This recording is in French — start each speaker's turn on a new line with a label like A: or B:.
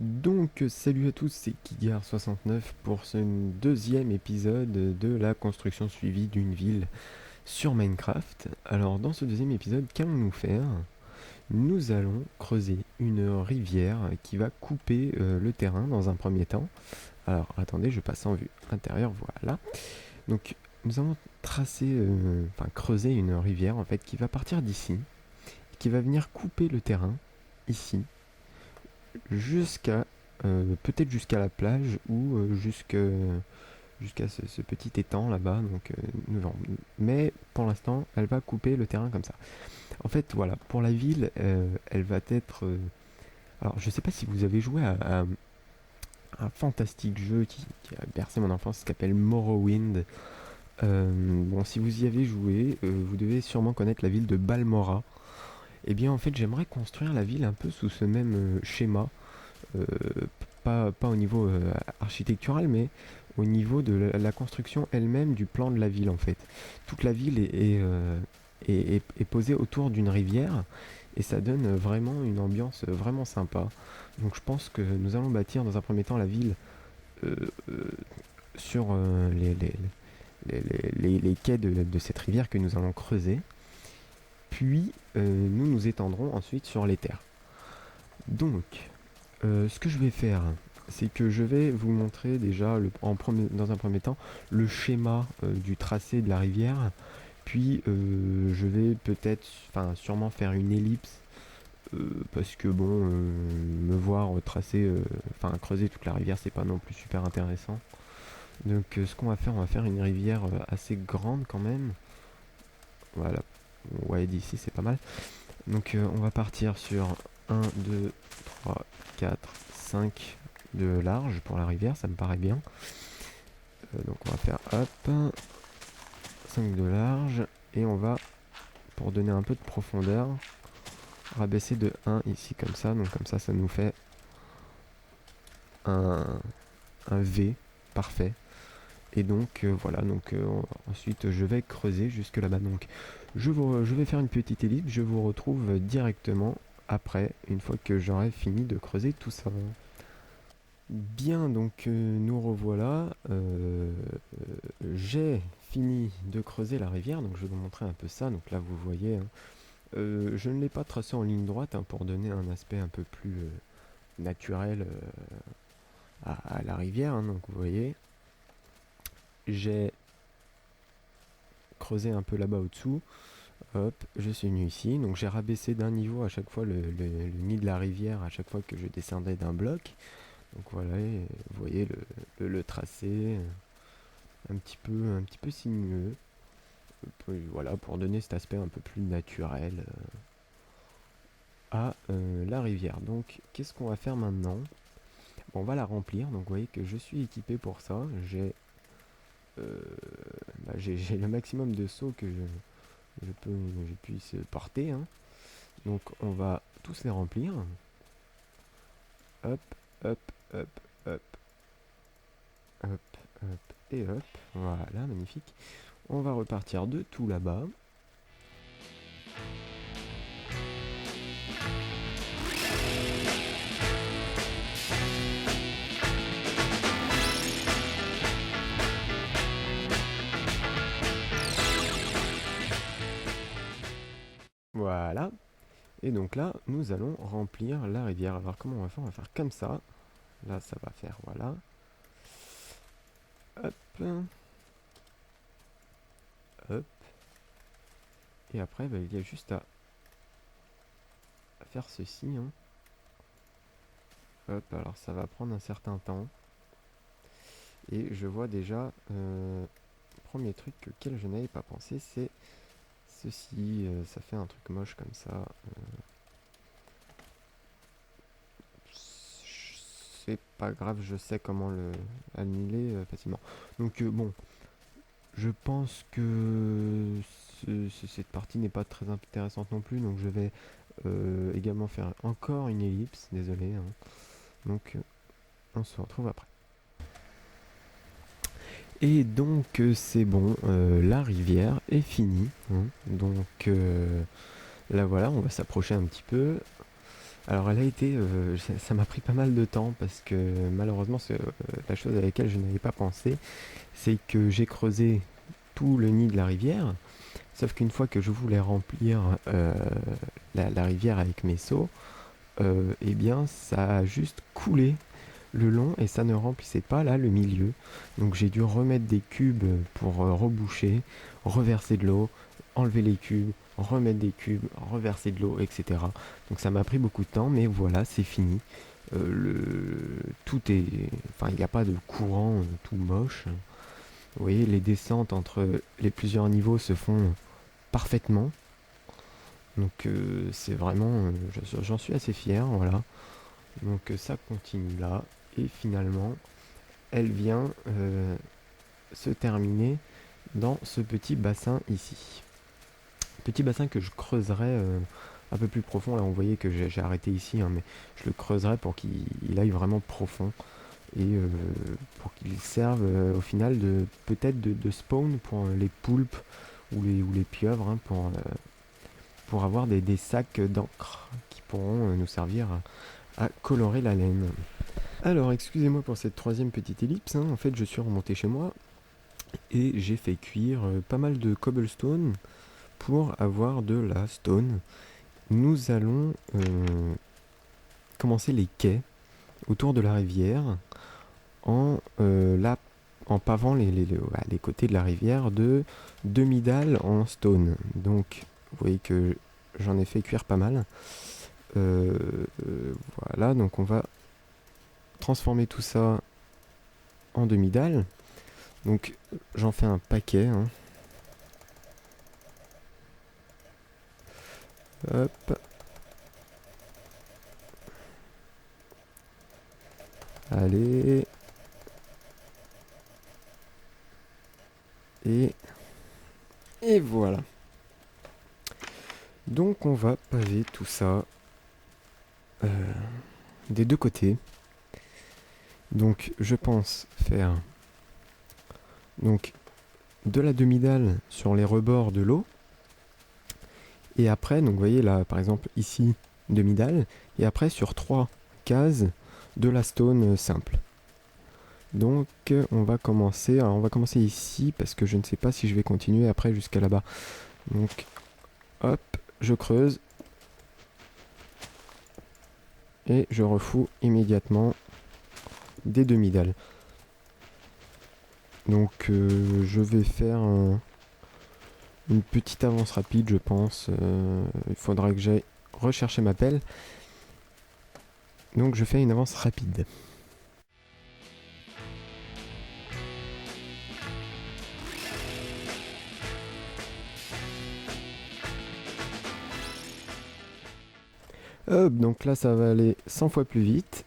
A: Donc salut à tous, c'est Kigar69 pour ce deuxième épisode de la construction suivie d'une ville sur Minecraft. Alors dans ce deuxième épisode, qu'allons-nous faire? Nous allons creuser une rivière qui va couper le terrain dans un premier temps. Alors attendez, je passe en vue intérieure, voilà. Donc nous allons creuser une rivière en fait qui va partir d'ici, qui va venir couper le terrain ici jusqu'à peut-être jusqu'à la plage ou jusqu'à ce petit étang là-bas. Donc, mais pour l'instant, elle va couper le terrain comme ça. En fait, voilà, pour la ville, elle va être. Alors, je sais pas si vous avez joué à un fantastique jeu qui a bercé mon enfance, qui s'appelle Morrowind. Bon, si vous y avez joué, vous devez sûrement connaître la ville de Balmora. Et bien, en fait, j'aimerais construire la ville un peu sous ce même schéma. Euh, pas au niveau architectural, mais au niveau de la construction elle-même du plan de la ville en fait. Toute la ville est posée autour d'une rivière et ça donne vraiment une ambiance vraiment sympa. Donc je pense que nous allons bâtir dans un premier temps la ville euh, euh, sur les quais de cette rivière que nous allons creuser. Puis nous nous étendrons ensuite sur les terres. Donc, ce que je vais faire, c'est que je vais vous montrer déjà dans un premier temps le schéma du tracé de la rivière. Puis je vais peut-être, enfin sûrement faire une ellipse parce que bon, me voir tracer, enfin creuser toute la rivière, c'est pas non plus super intéressant. Donc ce qu'on va faire, on va faire une rivière assez grande quand même. Voilà, ouais d'ici c'est pas mal. Donc on va partir sur 1, 2, 3, 4, 5 de large pour la rivière, ça me paraît bien. Donc on va faire hop, 5 de large, et on va, pour donner un peu de profondeur, rabaisser de 1 ici comme ça. Donc comme ça nous fait un, un V parfait. Et donc voilà, donc ensuite je vais creuser jusque là-bas. Donc je vais faire une petite ellipse, je vous retrouve directement après, une fois que j'aurai fini de creuser tout ça. Bien, donc nous revoilà. J'ai fini de creuser la rivière, donc je vais vous montrer un peu ça. Donc là, vous voyez, hein, je ne l'ai pas tracé en ligne droite hein, pour donner un aspect un peu plus naturel à la rivière. Hein. Donc vous voyez, j'ai creusé un peu là-bas au-dessous. Hop, je suis venu ici. Donc j'ai rabaissé d'un niveau à chaque fois le nid de la rivière à chaque fois que je descendais d'un bloc. Donc voilà, vous voyez le tracé un petit peu sinueux. Voilà, pour donner cet aspect un peu plus naturel à la rivière. Donc qu'est-ce qu'on va faire maintenant? Bon, on va la remplir. Donc vous voyez que je suis équipé pour ça. Euh, j'ai le maximum de sauts que je puisse porter. Hein. Donc on va tous les remplir. Hop, hop, hop, hop, hop, hop et hop. Voilà, magnifique. On va repartir de tout là-bas. Voilà. Et donc là, nous allons remplir la rivière. Alors comment on va faire? On va faire comme ça. Là, ça va faire, voilà. Hop. Hop. Et après, bah, il y a juste à faire ceci. Hein. Hop, alors ça va prendre un certain temps. Et je vois déjà, premier truc auquel je n'avais pas pensé, c'est ceci. Ça fait un truc moche comme ça. C'est pas grave, je sais comment le annuler facilement. Donc bon, je pense que cette partie n'est pas très intéressante non plus, donc je vais également faire encore une ellipse, désolé. Hein. Donc on se retrouve après. Et donc c'est bon, la rivière est finie. Hein. Donc là voilà, on va s'approcher un petit peu. Alors elle a été, ça m'a pris pas mal de temps parce que malheureusement la chose à laquelle je n'avais pas pensé, c'est que j'ai creusé tout le nid de la rivière, sauf qu'une fois que je voulais remplir la rivière avec mes seaux, eh bien ça a juste coulé le long et ça ne remplissait pas là le milieu. Donc j'ai dû remettre des cubes pour reboucher, reverser de l'eau, enlever les cubes, remettre des cubes, reverser de l'eau, etc. Donc ça m'a pris beaucoup de temps, mais voilà, c'est fini. Tout est, enfin il n'y a pas de courant tout moche. Vous voyez, les descentes entre les plusieurs niveaux se font parfaitement. Donc c'est vraiment, j'en suis assez fier, voilà. Donc ça continue là et finalement elle vient se terminer dans ce petit bassin ici. Petit bassin que je creuserai un peu plus profond. Là on voyait que j'ai arrêté ici, hein, mais je le creuserai pour qu'il aille vraiment profond et pour qu'il serve au final de peut-être de spawn pour les poulpes ou les pieuvres, hein, pour avoir des sacs d'encre qui pourront nous servir à colorer la laine. Alors, excusez-moi pour cette troisième petite ellipse, hein. En fait, je suis remonté chez moi et j'ai fait cuire pas mal de cobblestone pour avoir de la stone. Nous allons commencer les quais autour de la rivière en pavant les côtés de la rivière de demi-dalles en stone. Donc, vous voyez que j'en ai fait cuire pas mal. Voilà, donc on va transformer tout ça en demi-dalle. Donc j'en fais un paquet, hein. Hop. Allez. Et voilà. Donc on va paver tout ça des deux côtés. Donc je pense faire donc de la demi-dalle sur les rebords de l'eau. Et après, donc vous voyez là par exemple ici, demi-dalle. Et après sur 3 cases de la stone simple. Donc on va commencer. Alors on va commencer ici parce que je ne sais pas si je vais continuer après jusqu'à là-bas. Donc hop, je creuse. Et je refous immédiatement des demi-dalles. Donc je vais faire une petite avance rapide, je pense. Il faudra que j'aille rechercher ma pelle. Donc je fais une avance rapide. Hop, donc là ça va aller 100 fois plus vite.